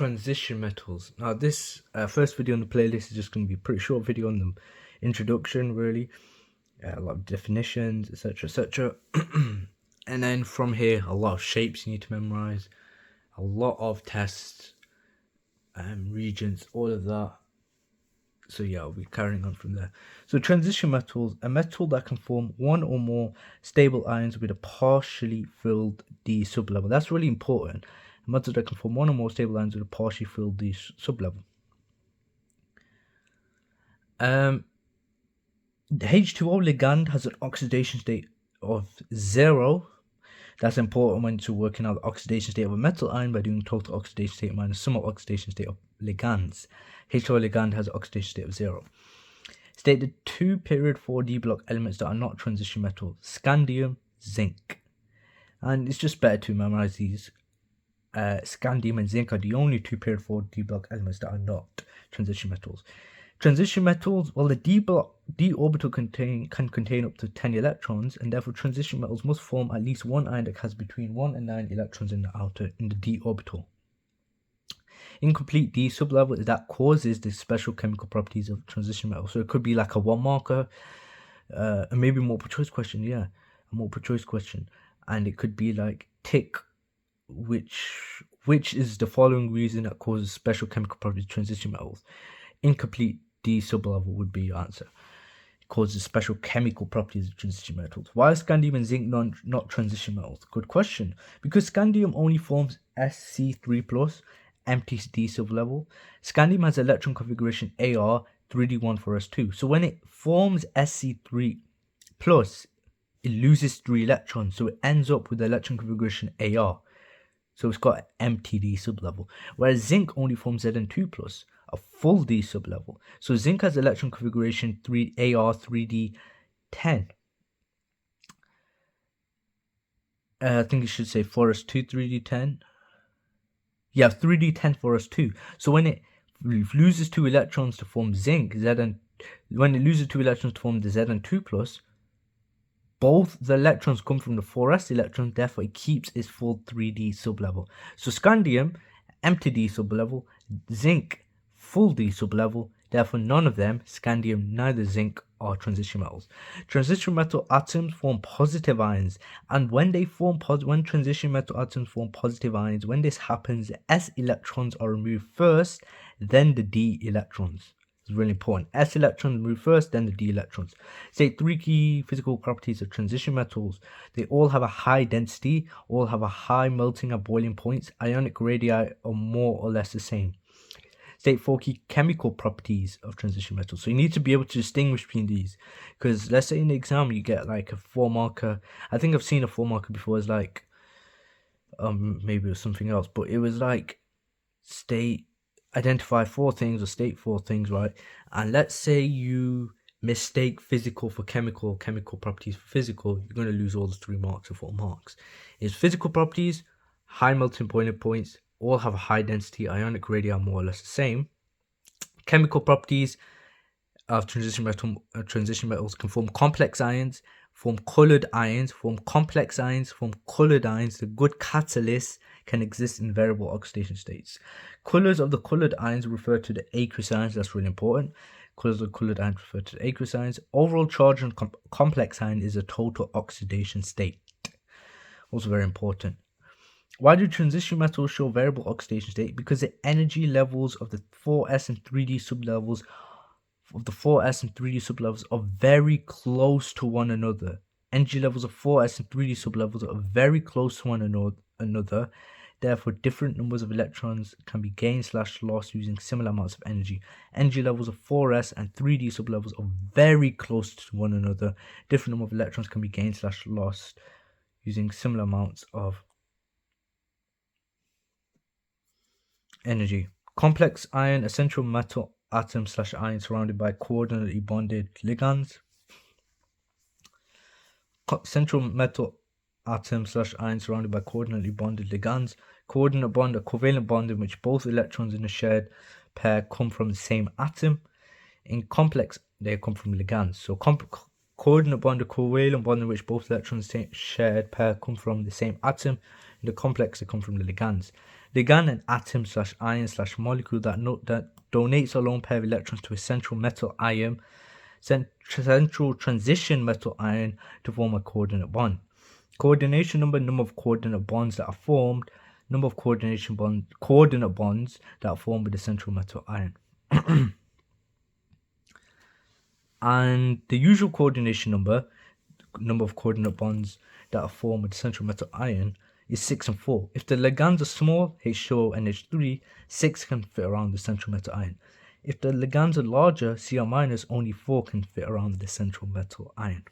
transition metals. Now, this first video on the playlist is just going to be a pretty short video on the introduction, really. A lot of definitions, etc., etc. And then from here, a lot of shapes you need to memorize, a lot of tests, regions, all of that. So yeah, I'll be carrying on from there. So transition metals, a metal that can form one or more stable ions with a partially filled d sublevel. That's really important. A metal that can form one or more stable ions with a partially filled d sublevel. The H2O ligand has an oxidation state of 0. That's important when you're working out the oxidation state of a metal ion by doing total oxidation state minus sum of oxidation state of ligands. H2O ligand has an oxidation state of 0. State the two period 4d block elements that are not transition metals: scandium, zinc. And it's just better to memorize these. Scandium and zinc are the only two period 4d block elements that are not transition metals. Transition metals, well, the d orbital can contain up to 10 electrons, and therefore transition metals must form at least one ion that has between 1 and 9 electrons in the d orbital. Incomplete d sublevel is that causes the special chemical properties of transition metals. So it could be like a 1 marker, and maybe a multiple choice question. Yeah, a multiple choice question, and it could be like tick which is the following reason that causes special chemical properties of transition metals. Incomplete d sublevel would be your answer. It causes special chemical properties of transition metals. Why are scandium and zinc not transition metals? Good question. Because scandium only forms Sc3+, empty d sublevel. Scandium has electron configuration Ar, 3d1 4s2. So when it forms Sc3+, it loses 3 electrons. So it ends up with the electron configuration Ar. So it's got an empty d sublevel. Whereas zinc only forms Zn2+, a full d sublevel. So zinc has electron configuration Ar 3d10. I think it should say 4s2 3d10. Yeah, 3d10 4s2. So when it loses 2 electrons to form zinc, when it loses 2 electrons to form the Zn2+, both the electrons come from the 4s electrons, therefore it keeps its full 3d sublevel. So scandium, empty d sublevel, zinc, full d sublevel, therefore none of them, scandium, neither zinc, are transition metals. Transition metal atoms form positive ions, and when transition metal atoms form positive ions, when this happens, the s electrons are removed first, then the d electrons. It's really important. S electrons move first, then the d electrons. Say 3 key physical properties of transition metals. They all have a high density, all have a high melting and boiling points. Ionic radii are more or less the same. State 4 key chemical properties of transition metals. So you need to be able to distinguish between these, because let's say in the exam you get like a 4 marker. I think I've seen a 4 marker before. It's like maybe it was something else, but it was like identify 4 things or state 4 things, right? And let's say you mistake physical for chemical properties for physical, you're going to lose all the 3 marks or 4 marks. It's physical properties, high melting boiling points, all have a high density, ionic radii are more or less the same. Chemical properties of transition metals can form complex ions, form colored ions, form complex ions, form colored ions. The good catalysts can exist in variable oxidation states. Colors of the colored ions refer to the aqueous ions. That's really important. Colors of the colored ions refer to the aqueous ions. Overall charge on complex ion is a total oxidation state. Also very important. Why do transition metals show variable oxidation state? Because the energy levels of the 4s and 3d sublevels are very close to one another. Energy levels of 4s and 3d sublevels are very close to one another. Therefore, different numbers of electrons can be gained/lost using similar amounts of energy. Energy levels of 4s and 3d sublevels are very close to one another. Different number of electrons can be gained/lost using similar amounts of energy. Complex ion, essential metal atom/ion surrounded by coordinately bonded ligands. Central metal atom/ion surrounded by coordinately bonded ligands. Coordinate bond, a covalent bond in which both electrons in a shared pair come from the same atom. In complex, they come from ligands. So coordinate bond, a covalent bond in which both electrons in a shared pair come from the same atom. In the complex, they come from the ligands. ligand an atom slash ion slash molecule that donates a lone pair of electrons to a central metal ion, central transition metal ion to form a coordinate bond. Coordination number of coordinate bonds that are formed, number of coordinate bonds that are formed with the central metal ion. And the usual coordination number of coordinate bonds that are formed with the central metal ion is 6 and 4. If the ligands are small, H2O and H3, 6 can fit around the central metal ion. If the ligands are larger, Cr-, only 4 can fit around the central metal ion.